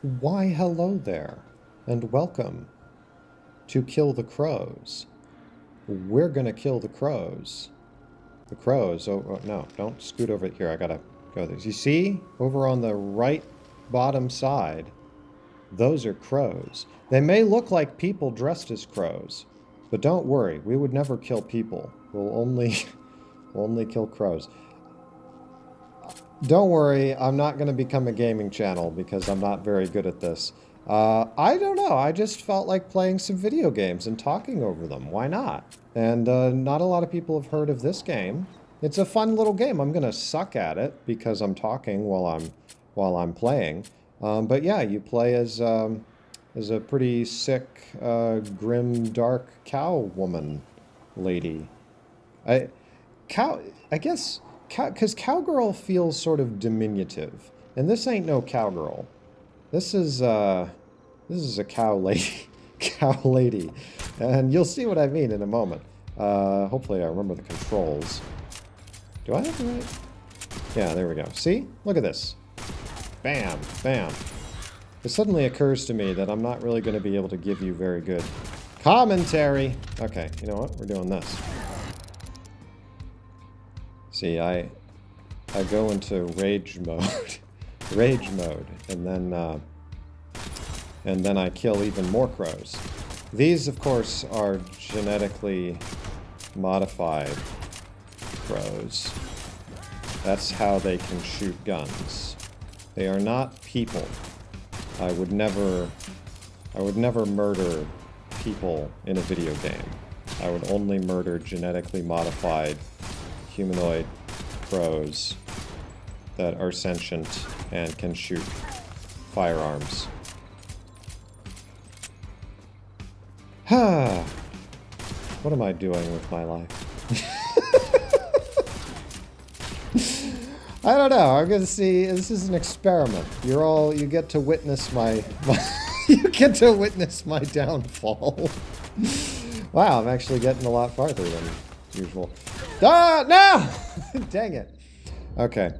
Why, hello there, and welcome to Kill the Crows. We're gonna kill the crows. The crows, oh no, don't scoot over here, I gotta go there. You see, over on the right bottom side, those are crows. They may look like people dressed as crows, but don't worry, we would never kill people. We'll only, only kill crows. Don't worry, I'm not going to become a gaming channel because I'm not very good at this. I don't know, I just felt like playing some video games and talking over them. Why not? And not a lot of people have heard of this game. It's a fun little game. I'm going to suck at it because I'm talking while I'm playing. But yeah, you play as a pretty sick, grim, dark cow woman lady. I guess... Because cowgirl feels sort of diminutive, and this ain't no cowgirl. This is a cow lady, cow lady, and you'll see what I mean in a moment. Hopefully I remember the controls. Do I have the right? Yeah, there we go. See? Look at this. Bam, bam. It suddenly occurs to me that I'm not really going to be able to give you very good commentary. Okay, you know what? We're doing this. See, I go into rage mode, rage mode, and then I kill even more crows. These, of course, are genetically modified crows. That's how they can shoot guns. They are not people. I would never murder people in a video game. I would only murder genetically modified humanoid crows that are sentient and can shoot firearms. What am I doing with my life? I don't know. I'm gonna see. This is an experiment. You get to witness my you get to witness my downfall. Wow, I'm actually getting a lot farther than usual. Ah, no! Dang it. Okay.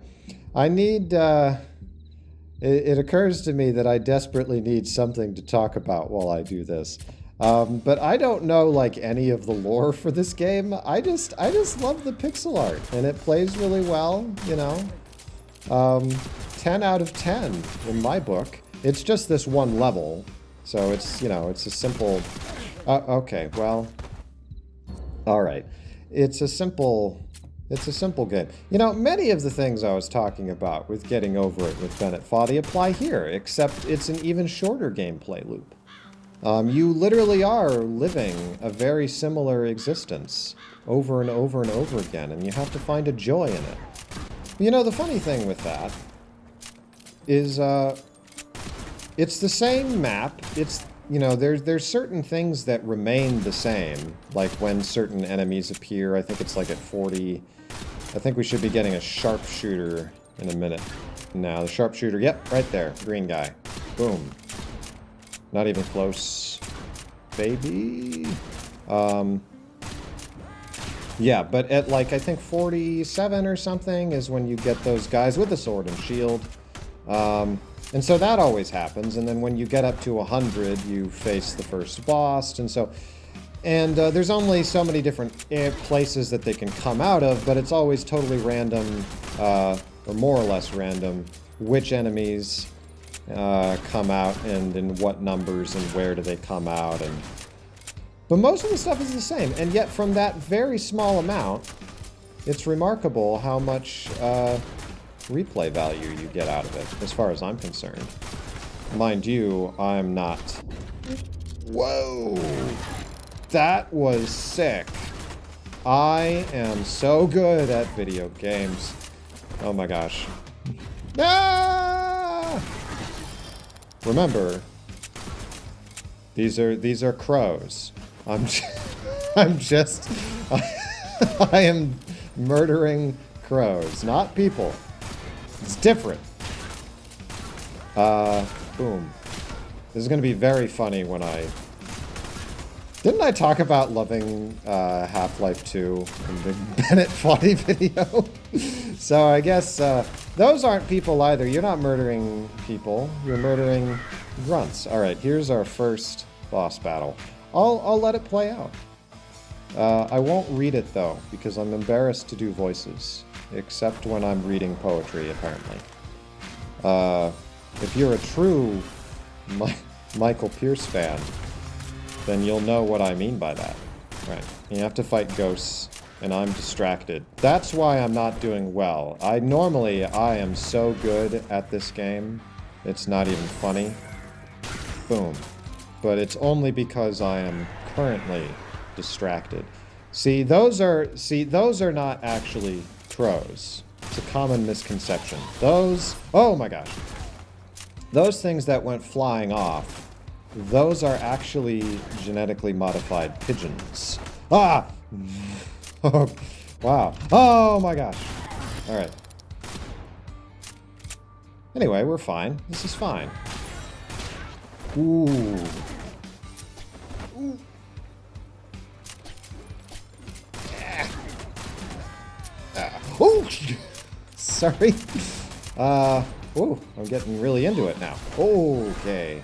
I need, it occurs to me that I desperately need something to talk about while I do this. But I don't know, like, any of the lore for this game. I just love the pixel art, and it plays really well, you know. 10 out of 10 in my book. It's just this one level, so it's, you know, it's a simple... okay, well... Alright. It's a simple game. You know, many of the things I was talking about with getting over it with Bennett Foddy apply here, except it's an even shorter gameplay loop. You literally are living a very similar existence over and over and over again, and you have to find a joy in it. You know, the funny thing with that is, it's the same map. It's... You know, there's certain things that remain the same, like when certain enemies appear. I think it's like at 40. I think we should be getting a sharpshooter in a minute. Now, the sharpshooter, yep, right there, green guy. Boom. Not even close, baby. Yeah, but at like, I think 47 or something is when you get those guys with the sword and shield. And so that always happens, and then when you get up to 100, you face the first boss, and so... And there's only so many different places that they can come out of, but it's always totally random, or more or less random, which enemies come out, and in what numbers, and where do they come out, and... But most of the stuff is the same, and yet from that very small amount, it's remarkable how much... replay value you get out of it, as far as I'm concerned. Mind you, I'm not... Whoa! That was sick. I am so good at video games. Oh my gosh. Ah! Remember, these are crows. I'm just... I am murdering crows, not people. It's different. Boom. This is going to be very funny when I Didn't I talk about loving Half-Life 2 in the Bennett Foddy video? So I guess those aren't people either. You're not murdering people. You're murdering grunts. All right, here's our first boss battle. I'll let it play out. I won't read it, though, because I'm embarrassed to do voices, except when I'm reading poetry, apparently. If you're a true Michael Pierce fan, then you'll know what I mean by that. Right. You have to fight ghosts, and I'm distracted. That's why I'm not doing well. Normally, I am so good at this game, it's not even funny. Boom. But it's only because I am currently distracted. See, those are not actually crows. It's a common misconception. Those, oh my gosh. Those things that went flying off, those are actually genetically modified pigeons. Ah! Oh, wow. Oh my gosh. All right. Anyway, we're fine. This is fine. Ooh. Ooh. Oh! Sorry. Oh, I'm getting really into it now. Okay.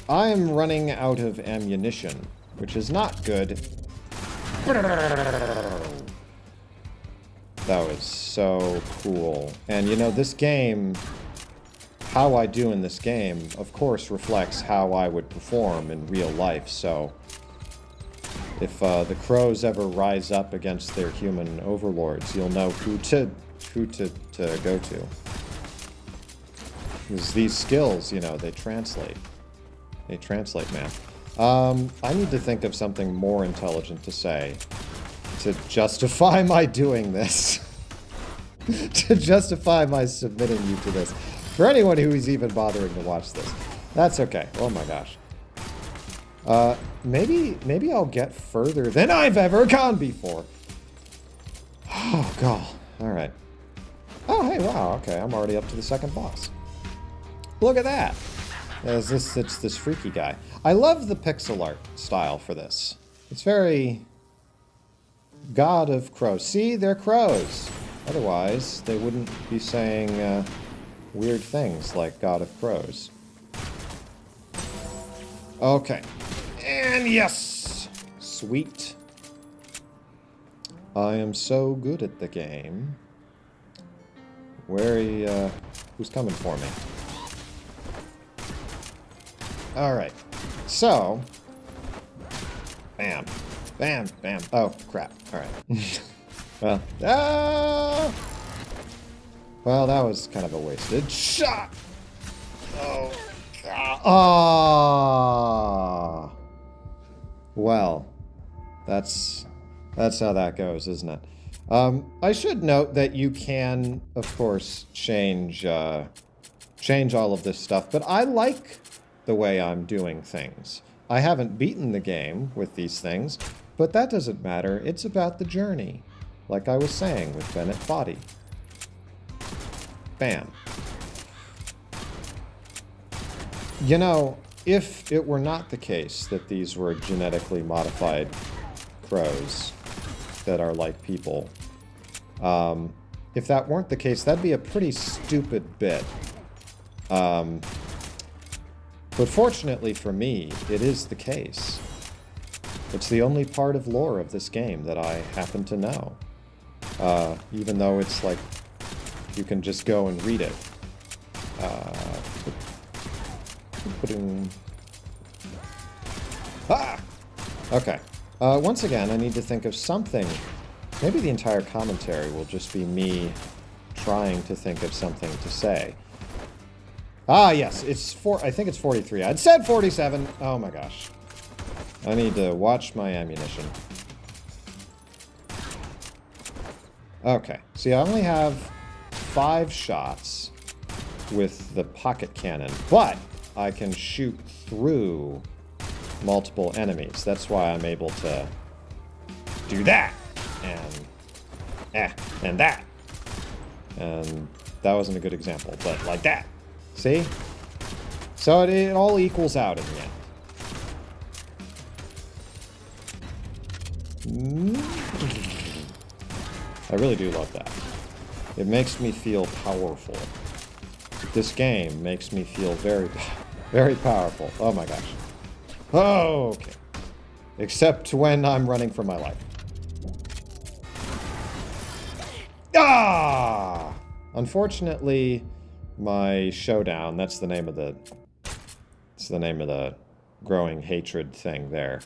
I'm running out of ammunition, which is not good. That was so cool. And you know, this game, how I do in this game, of course, reflects how I would perform in real life, so if the crows ever rise up against their human overlords, you'll know who to go to. Because these skills, you know, they translate. They translate, man. I need to think of something more intelligent to say to justify my doing this. To justify my submitting you to this. For anyone who is even bothering to watch this. That's okay. Oh my gosh. Maybe I'll get further than I've ever gone before. Oh, God. All right. Oh, hey, wow. Okay, I'm already up to the second boss. Look at that. It's this freaky guy. I love the pixel art style for this. It's very God of Crows. See, they're crows. Otherwise, they wouldn't be saying weird things like God of Crows. Okay. And yes! Sweet. I am so good at the game. Who's coming for me? Alright. So. Bam. Bam. Bam. Oh, crap. Alright. Well. Ah! Well, that was kind of a wasted shot. Oh, God. Ah. Well, that's how that goes, isn't it? I should note that you can, of course, change all of this stuff, but I like the way I'm doing things. I haven't beaten the game with these things, but that doesn't matter. It's about the journey, like I was saying with Bennett Foddy. Bam. You know, if it were not the case that these were genetically modified crows that are like people, if that weren't the case, that'd be a pretty stupid bit. But fortunately for me, it is the case. It's the only part of lore of this game that I happen to know. Even though it's like, you can just go and read it. Ah! Okay. Once again, I need to think of something. Maybe the entire commentary will just be me trying to think of something to say. Ah, yes, I think it's 43. I'd said 47. Oh my gosh. I need to watch my ammunition. Okay, see, I only have 5 shots with the pocket cannon, but I can shoot through multiple enemies. That's why I'm able to do that, and that. And that wasn't a good example, but like that. See? So it all equals out in the end. I really do love that. It makes me feel powerful. This game makes me feel very, very powerful. Oh my gosh. Oh, okay. Except when I'm running for my life. Ah! Unfortunately, my showdown, that's the name of the growing hatred thing there.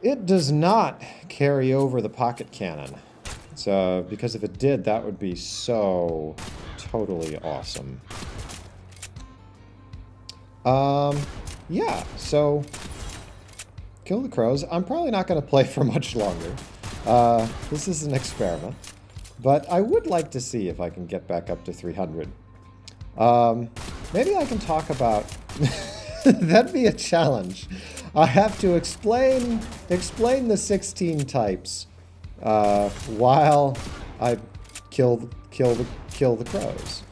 It does not carry over the pocket cannon. So, because if it did, that would be so totally awesome. Yeah, so kill the crows. I'm probably not going to play for much longer. This is an experiment. But I would like to see if I can get back up to 300. Maybe I can talk about... That'd be a challenge. I have to explain the 16 types while I kill the crows.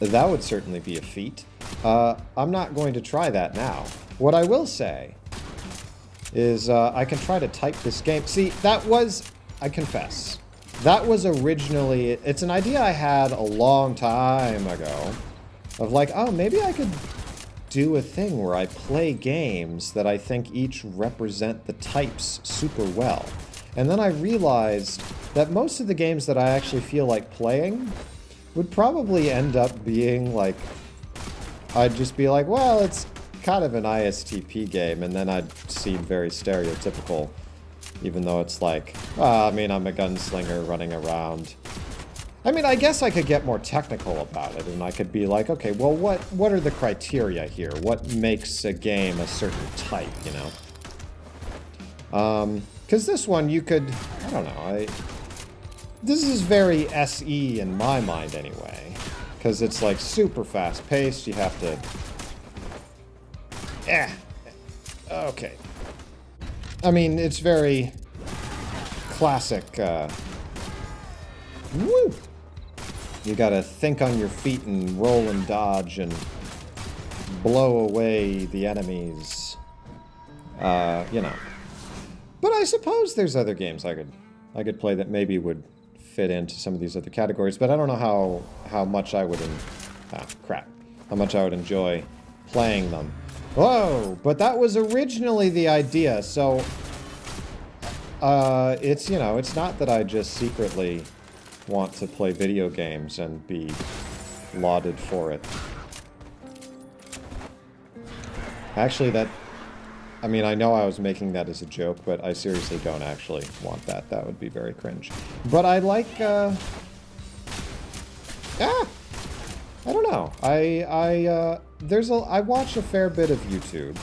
That would certainly be a feat. I'm not going to try that now. What I will say is I can try to type this game. See, that was, I confess, that was originally, it's an idea I had a long time ago of like, oh, maybe I could do a thing where I play games that I think each represent the types super well. And then I realized that most of the games that I actually feel like playing would probably end up being like, I'd just be like, well, it's kind of an ISTP game, and then I'd seem very stereotypical, even though it's like, I mean, I'm a gunslinger running around. I mean, I guess I could get more technical about it, and I could be like, okay, well, what are the criteria here? What makes a game a certain type, you know? Because this one, you could, I don't know, this is very SE in my mind anyway, because it's like super fast-paced, you have to, okay. I mean, it's very classic, woo! You gotta think on your feet and roll and dodge and blow away the enemies. You know. But I suppose there's other games I could play that maybe would fit into some of these other categories, but I don't know how much I would how much I would enjoy playing them. Whoa! But that was originally the idea, so it's, you know, it's not that I just secretly want to play video games and be lauded for it. Actually, I mean, I know I was making that as a joke, but I seriously don't actually want that. That would be very cringe. But I like, I don't know. I watch a fair bit of YouTube,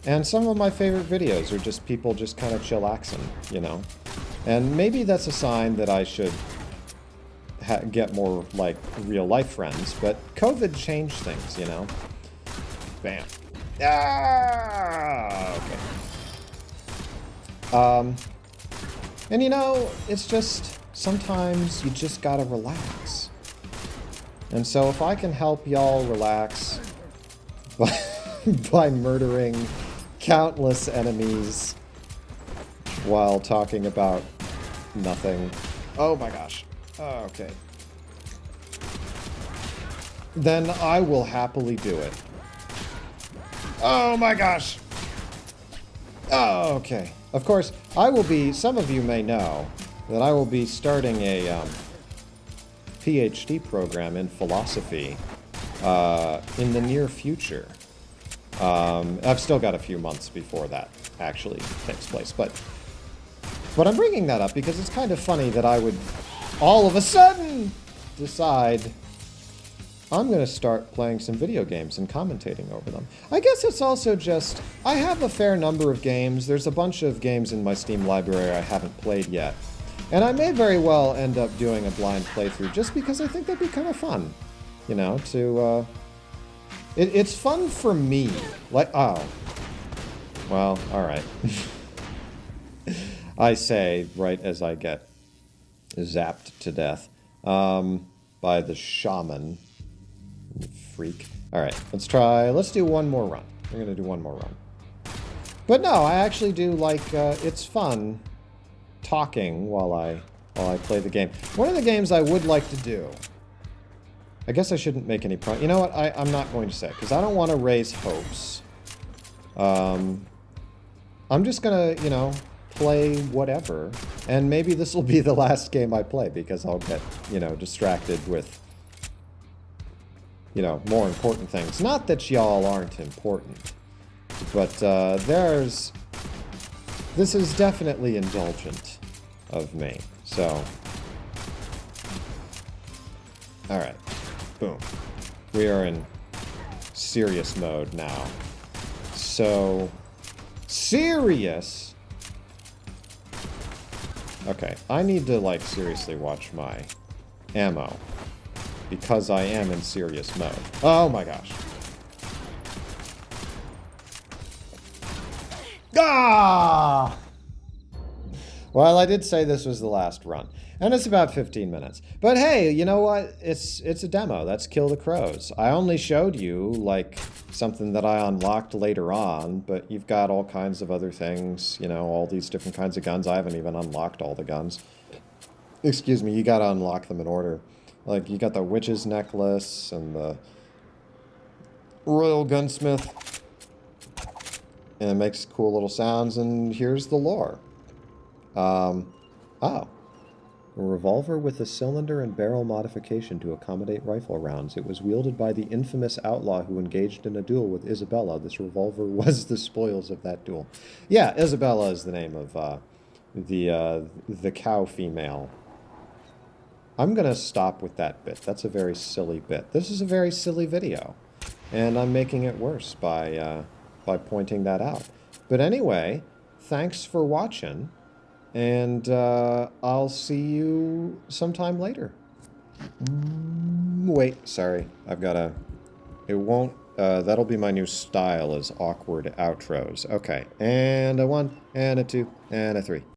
and some of my favorite videos are just people just kind of chillaxing, you know? And maybe that's a sign that I should get more, like, real-life friends, but COVID changed things, you know? Bam. Okay. And you know, it's just, sometimes you just gotta relax. And so if I can help y'all relax by murdering countless enemies while talking about nothing. Oh my gosh. Oh, okay. Then I will happily do it. Oh my gosh. Oh, okay. Of course, I will be, some of you may know that I will be starting a PhD program in philosophy in the near future. I've still got a few months before that actually takes place, but I'm bringing that up because it's kind of funny that I would all of a sudden decide I'm going to start playing some video games and commentating over them. I guess it's also just, I have a fair number of games. There's a bunch of games in my Steam library I haven't played yet. And I may very well end up doing a blind playthrough just because I think that'd be kind of fun. You know, to, it's fun for me. Like, oh. Well, alright. I say, right as I get zapped to death by the shaman. Freak. Alright, let's do one more run. We're going to do one more run. But no, I actually do like, it's fun talking while I play the game. One of the games I would like to do, I guess I shouldn't make any you know what, I'm not going to say, because I don't want to raise hopes. I'm just gonna, you know, play whatever, and maybe this will be the last game I play, because I'll get, you know, distracted with, you know, more important things. Not that y'all aren't important, but this is definitely indulgent of me, so. Alright, boom. We are in serious mode now. So, serious? Okay, I need to, like, seriously watch my ammo, because I am in serious mode. Oh my gosh. Ah! Well, I did say this was the last run, and it's about 15 minutes. But hey, you know what? It's a demo. That's Kill the Crows. I only showed you, like, something that I unlocked later on, but you've got all kinds of other things, you know, all these different kinds of guns. I haven't even unlocked all the guns. Excuse me, you gotta unlock them in order. Like, you got the Witch's Necklace and the Royal Gunsmith. And it makes cool little sounds, and here's the lore. Oh. A revolver with a cylinder and barrel modification to accommodate rifle rounds. It was wielded by the infamous outlaw who engaged in a duel with Isabella. This revolver was the spoils of that duel. Yeah, Isabella is the name of the cow female. I'm gonna stop with that bit. That's a very silly bit. This is a very silly video, and I'm making it worse by pointing that out. But anyway, thanks for watching. And I'll see you sometime later. Wait, sorry. I've got a... It won't... that'll be my new style, is awkward outros. Okay, and a 1, and a 2, and a 3.